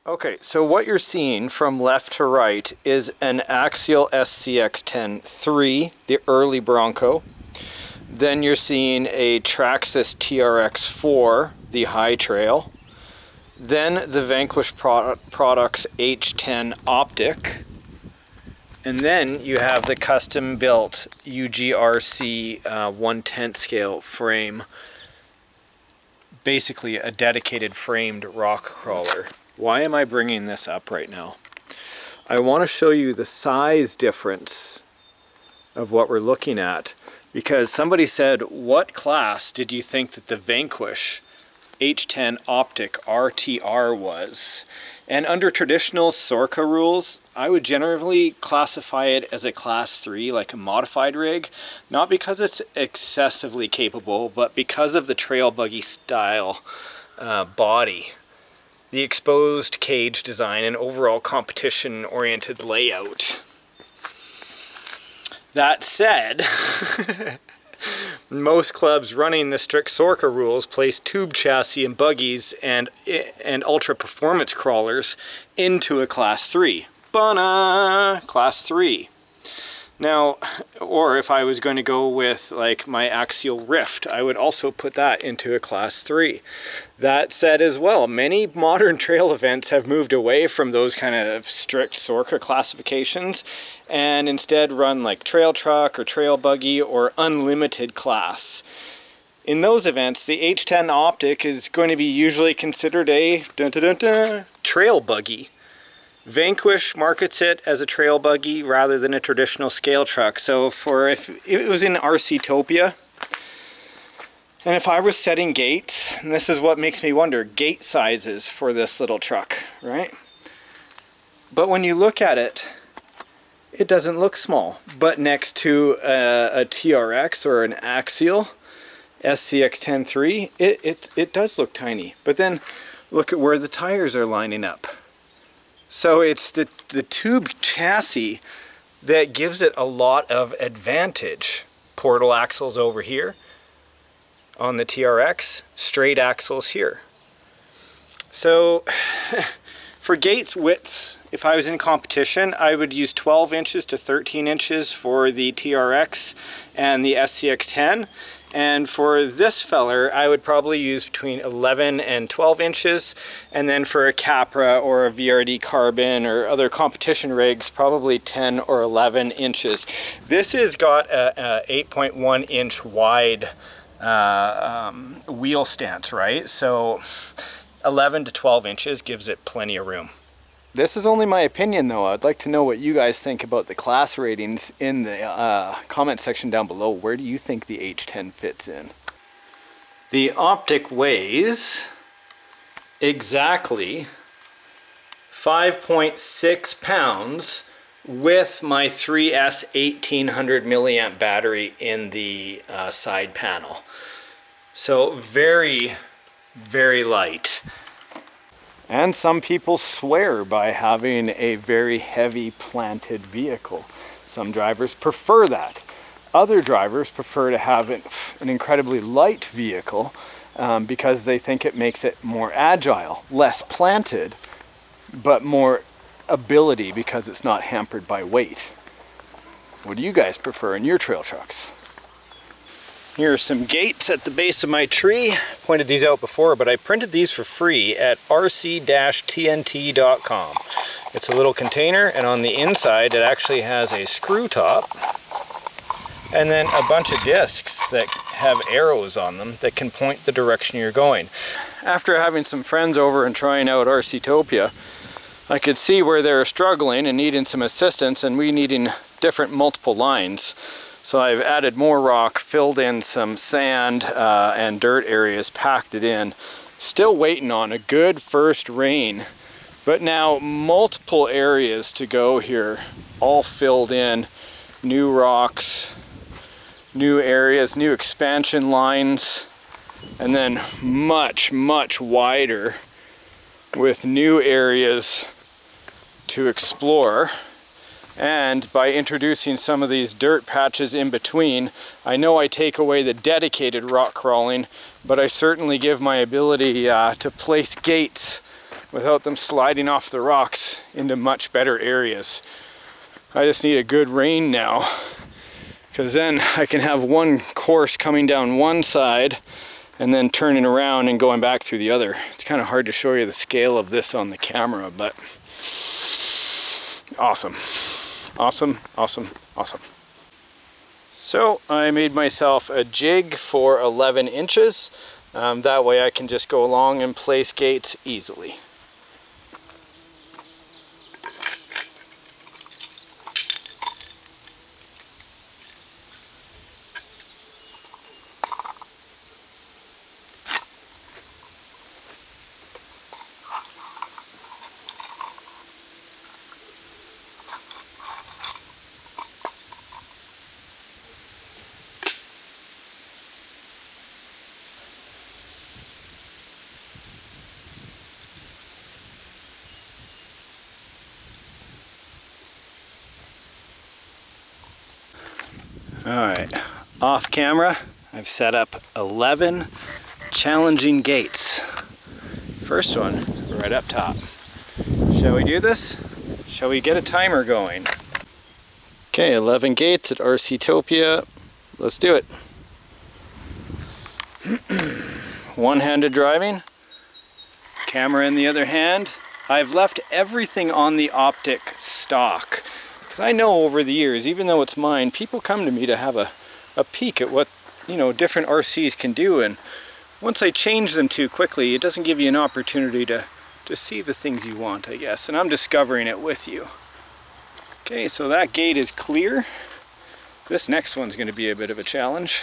Okay, so what you're seeing from left to right is an axial SCX-10-3, the early Bronco. Then you're seeing a Traxxas TRX-4, the high trail. Then the Vanquish Products H10 Optic. And then you have the custom built UGRC 1/10 scale frame. Basically a dedicated framed rock crawler. Why am I bringing this up right now? I want to show you the size difference of what we're looking at, because somebody said, what class did you think that the Vanquish H10 Optic RTR was? And under traditional Sorca rules, I would generally classify it as a class 3, like a modified rig, not because it's excessively capable, but because of the trail buggy style body, the exposed cage design, and overall competition-oriented layout. That said, most clubs running the strict Sorca rules place tube chassis and buggies and ultra performance crawlers into a class 3. Class 3. Now, or if I was going to go with like my axial Rift, I would also put that into a class 3. That said as well, many modern trail events have moved away from those kind of strict Sorca classifications and instead run like trail truck or trail buggy or unlimited class. In those events, the H10 Optic is going to be usually considered a trail buggy. Vanquish markets it as a trail buggy rather than a traditional scale truck. So if it was in RC TOPIA, and if I was setting gates, and this is what makes me wonder, gate sizes for this little truck, right? But when you look at it, it doesn't look small. But next to a TRX or an axial SCX-10-3, it does look tiny. But then look at where the tires are lining up. So it's the tube chassis that gives it a lot of advantage. Portal axles over here on the TRX, straight axles here. So for gates widths, if I was in competition, I would use 12 inches to 13 inches for the TRX and the SCX-10. And for this feller, I would probably use between 11 and 12 inches. And then for a Capra or a VRD Carbon or other competition rigs, probably 10 or 11 inches. This has got a 8.1 inch wide wheel stance, right? So 11 to 12 inches gives it plenty of room. This is only my opinion though. I'd like to know what you guys think about the class ratings in the comment section down below. Where do you think the H10 fits in? The Optic weighs exactly 5.6 pounds with my 3S 1800 milliamp battery in the side panel. So very, very light. And some people swear by having a very heavy planted vehicle. Some drivers prefer that. Other drivers prefer to have an incredibly light vehicle because they think it makes it more agile, less planted, but more ability because it's not hampered by weight. What do you guys prefer in your trail trucks? Here are some gates at the base of my tree. Pointed these out before, but I printed these for free at rc-tnt.com. It's a little container, and on the inside it actually has a screw top and then a bunch of discs that have arrows on them that can point the direction you're going. After having some friends over and trying out RCtopia, I could see where they were struggling and needing some assistance, and we needing different multiple lines. So I've added more rock, filled in some sand and dirt areas, packed it in. Still waiting on a good first rain, but now multiple areas to go here, all filled in. New rocks, new areas, new expansion lines, and then much, much wider with new areas to explore. And by introducing some of these dirt patches in between, I know I take away the dedicated rock crawling, but I certainly give my ability to place gates without them sliding off the rocks into much better areas. I just need a good rain now, because then I can have one course coming down one side and then turning around and going back through the other. It's kind of hard to show you the scale of this on the camera, but awesome. Awesome, awesome, awesome. So I made myself a jig for 11 inches. That way I can just go along and place gates easily. Alright, off camera, I've set up 11 challenging gates. First one, right up top. Shall we do this? Shall we get a timer going? Okay, 11 gates at RCtopia. Let's do it. One-handed driving, camera in the other hand. I've left everything on the optic stock. Because I know over the years, even though it's mine, people come to me to have a peek at what, you know, different RCs can do, and once I change them too quickly, it doesn't give you an opportunity to see the things you want, I guess, and I'm discovering it with you. Okay, so that gate is clear. This next one's going to be a bit of a challenge.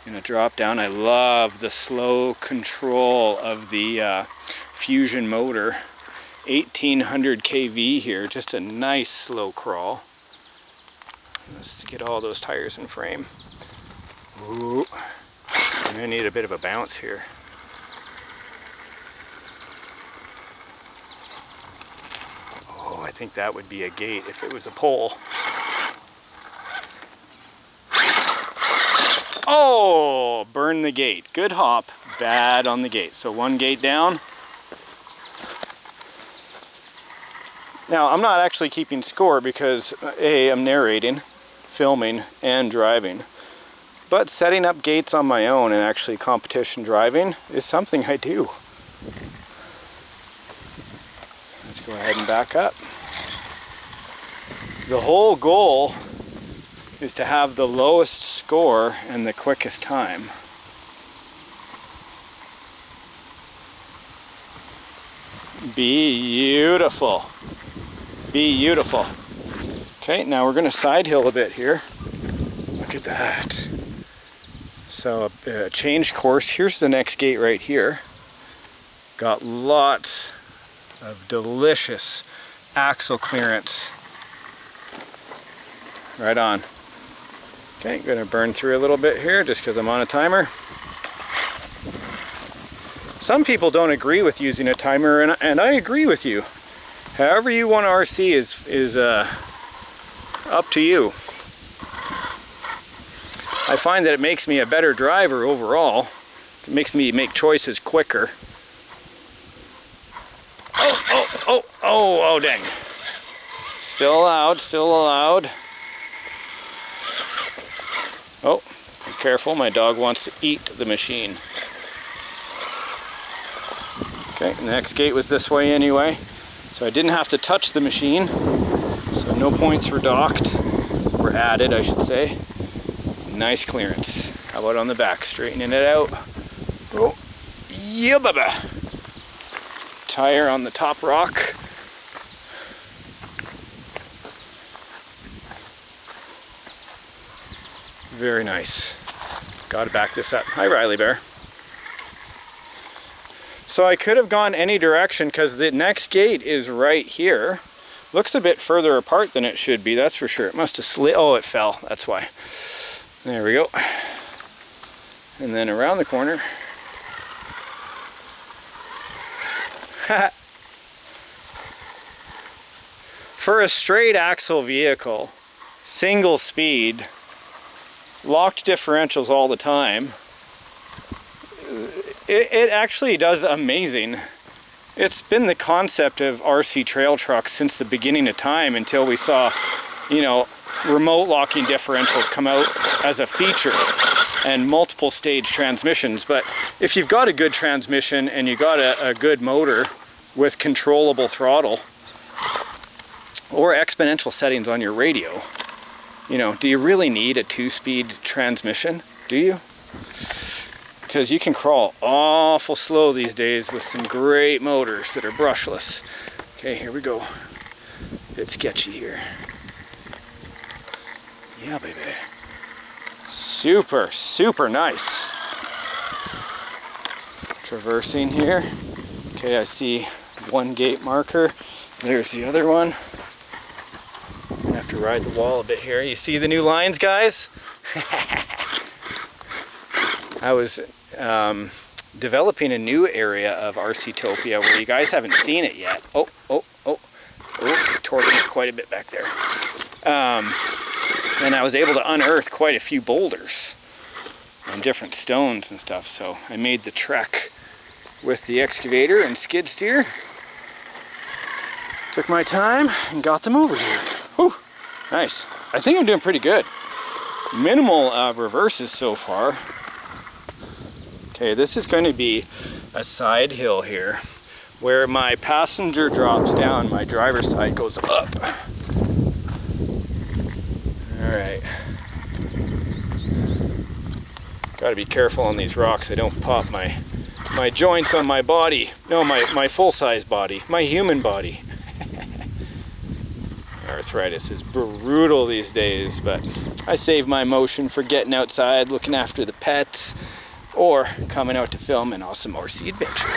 I'm going to drop down. I love the slow control of the Fusion motor. 1800 kV here, just a nice slow crawl. Let's get all those tires in frame. Ooh, I'm gonna need a bit of a bounce here. Oh, I think that would be a gate if it was a pole. Oh, burn the gate. Good hop, bad on the gate. So one gate down. Now, I'm not actually keeping score because A, I'm narrating, filming, and driving. But setting up gates on my own and actually competition driving is something I do. Let's go ahead and back up. The whole goal is to have the lowest score and the quickest time. Beautiful. Beautiful. Okay, now we're going to side hill a bit here. Look at that. So change course. Here's the next gate right here. Got lots of delicious axle clearance. Right on. Okay, I'm going to burn through a little bit here just because I'm on a timer. Some people don't agree with using a timer, and I agree with you. However you want to RC is up to you. I find that it makes me a better driver overall. It makes me make choices quicker. Oh, dang. Still allowed, still allowed. Oh, be careful, my dog wants to eat the machine. Okay, the next gate was this way anyway. So I didn't have to touch the machine, so no points were docked, were added I should say. Nice clearance. How about on the back, straightening it out. Oh, yeah, baba. Tire on the top rock. Very nice. Gotta back this up. Hi Riley Bear. So I could have gone any direction because the next gate is right here. Looks a bit further apart than it should be, that's for sure. It must have slid. Oh, it fell, that's why. There we go. And then around the corner. For a straight axle vehicle, single speed, locked differentials all the time, it actually does amazing. It's been the concept of RC trail trucks since the beginning of time, until we saw, you know, remote locking differentials come out as a feature and multiple stage transmissions. But if you've got a good transmission and you got a good motor with controllable throttle or exponential settings on your radio, you know, do you really need a 2-speed transmission? Do you? Because you can crawl awful slow these days with some great motors that are brushless. Okay, here we go. A bit sketchy here. Yeah, baby. Super, super nice. Traversing here. Okay, I see one gate marker. There's the other one. I'm gonna have to ride the wall a bit here. You see the new lines, guys? I was developing a new area of RCtopia where you guys haven't seen it yet. Oh, torquing it quite a bit back there. And I was able to unearth quite a few boulders and different stones and stuff. So I made the trek with the excavator and skid steer. Took my time and got them over here. Whew, nice. I think I'm doing pretty good. Minimal reverses so far. Okay, this is going to be a side hill here where my passenger drops down, my driver's side goes up. Alright. Gotta be careful on these rocks. I don't pop my joints on my body. No, my full-size body. My human body. Arthritis is brutal these days, but I save my emotion for getting outside, looking after the pets, or coming out to film an awesome RC adventure.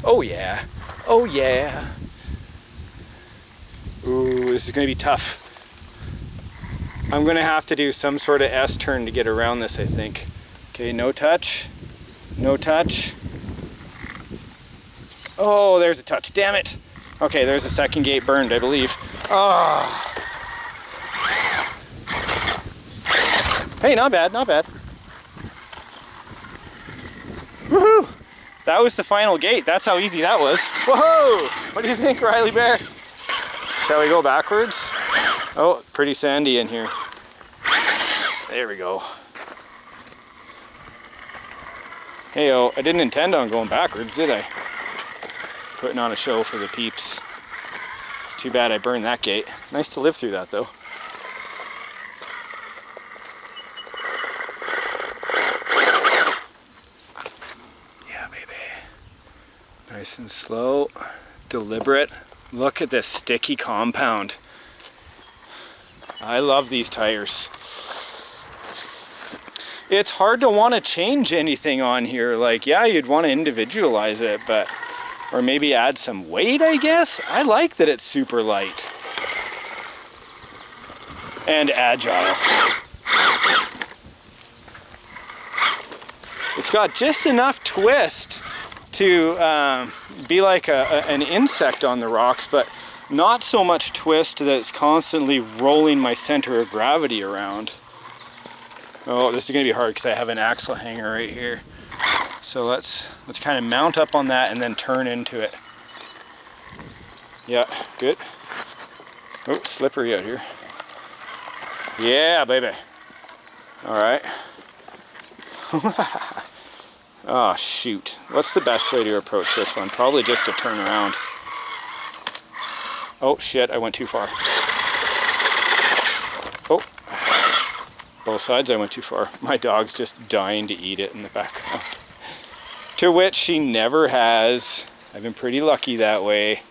Oh yeah. Oh yeah. Ooh, this is gonna be tough. I'm gonna have to do some sort of S-turn to get around this, I think. Okay, no touch. No touch. Oh, there's a touch. Damn it. Okay, there's a second gate burned, I believe. Oh. Hey, not bad, not bad. Woohoo! That was the final gate. That's how easy that was. Whoa! What do you think, Riley Bear? Shall we go backwards? Oh, pretty sandy in here. There we go. Hey-oh, I didn't intend on going backwards, did I? Putting on a show for the peeps. It's too bad I burned that gate. Nice to live through that, though. Yeah, baby. Nice and slow, deliberate. Look at this sticky compound. I love these tires. It's hard to want to change anything on here. Like, yeah, you'd want to individualize it, but, or maybe add some weight, I guess. I like that it's super light and agile. It's got just enough twist to be like an insect on the rocks, but not so much twist that it's constantly rolling my center of gravity around. Oh, this is gonna be hard because I have an axle hanger right here. So let's kind of mount up on that and then turn into it. Yeah, good. Oh, slippery out here. Yeah, baby. All right. Oh, shoot. What's the best way to approach this one? Probably just to turn around. Oh, shit, I went too far. Oh. Both sides I went too far. My dog's just dying to eat it in the background. To which she never has. I've been pretty lucky that way.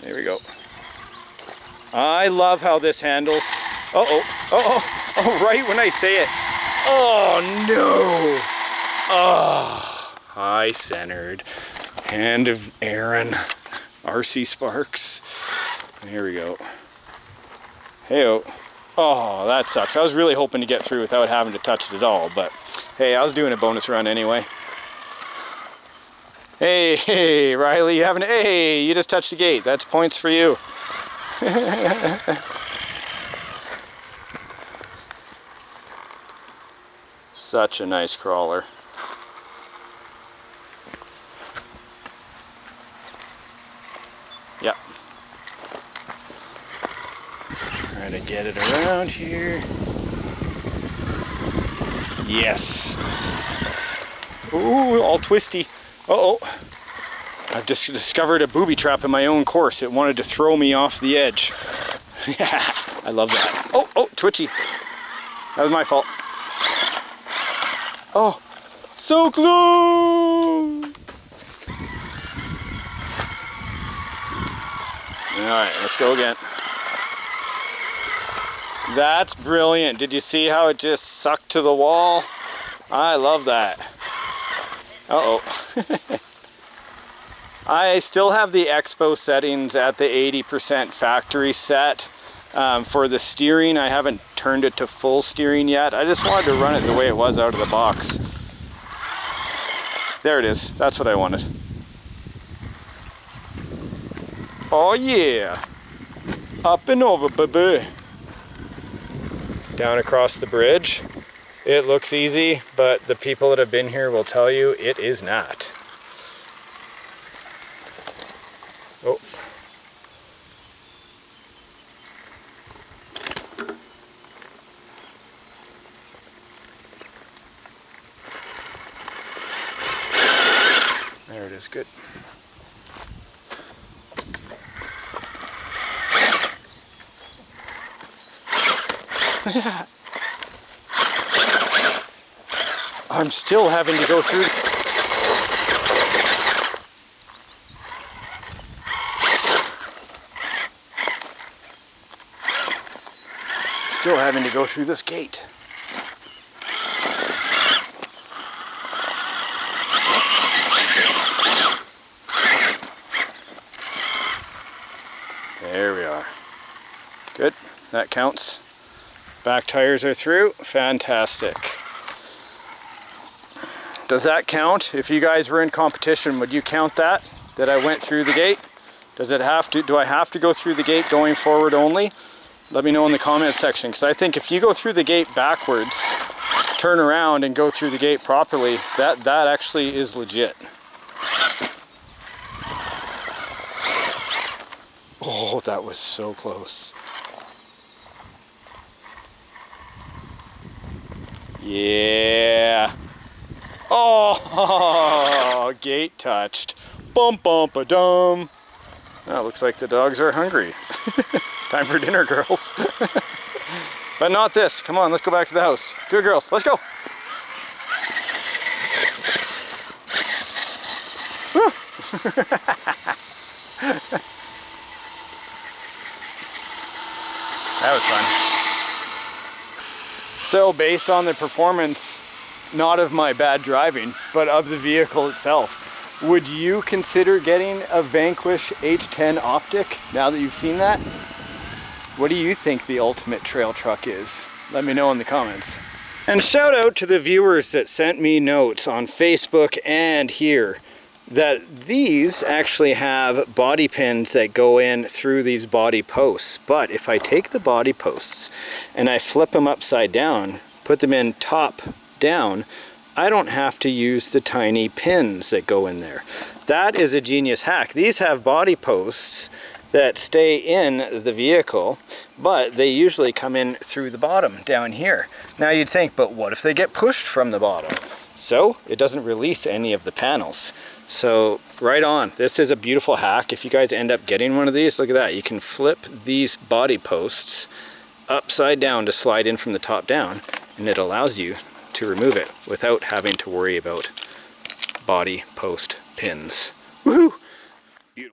There we go. I love how this handles. Oh, right when I say it. Oh no! Oh, high centered. Hand of Aaron. RC Sparks. Here we go. Hey-oh. Oh, that sucks. I was really hoping to get through without having to touch it at all, but hey, I was doing a bonus run anyway. Hey, Riley, you haven't, hey, you just touched the gate. That's points for you. Such a nice crawler. Yep. Trying to get it around here. Yes. Ooh, all twisty. Uh-oh. I've just discovered a booby trap in my own course. It wanted to throw me off the edge. Yeah, I love that. Oh, oh, twitchy. That was my fault. Oh, so close. All right, let's go again. That's brilliant. Did you see how it just sucked to the wall? I love that. Uh-oh. I still have the Expo settings at the 80% factory set. For the steering, I haven't turned it to full steering yet. I just wanted to run it the way it was out of the box. There it is. That's what I wanted. Oh yeah. Up and over, baby. Down across the bridge. It looks easy, but the people that have been here will tell you it is not. Oh. There it is, good. I'm still having to go through. Still having to go through this gate. There we are. Good, that counts. Back tires are through, fantastic. Does that count? If you guys were in competition, would you count that I went through the gate? Does it have to, do I have to go through the gate going forward only? Let me know in the comment section, because I think if you go through the gate backwards, turn around and go through the gate properly, that actually is legit. Oh, that was so close. Yeah. Oh, gate touched. Bum bump a dum. Oh, looks like the dogs are hungry. Time for dinner, girls. But not this. Come on, let's go back to the house. Good girls, let's go. That was fun. So based on the performance, not of my bad driving, but of the vehicle itself, would you consider getting a Vanquish H10 Optic now that you've seen that? What do you think the ultimate trail truck is? Let me know in the comments. And shout out to the viewers that sent me notes on Facebook and here that these actually have body pins that go in through these body posts. But if I take the body posts and I flip them upside down, put them in top down, I don't have to use the tiny pins that go in there. That is a genius hack. These have body posts that stay in the vehicle, but they usually come in through the bottom down here. Now you'd think, but what if they get pushed from the bottom? So it doesn't release any of the panels. So right on, this is a beautiful hack. If you guys end up getting one of these, look at that. You can flip these body posts upside down to slide in from the top down, and it allows you to remove it without having to worry about body post pins. Woohoo!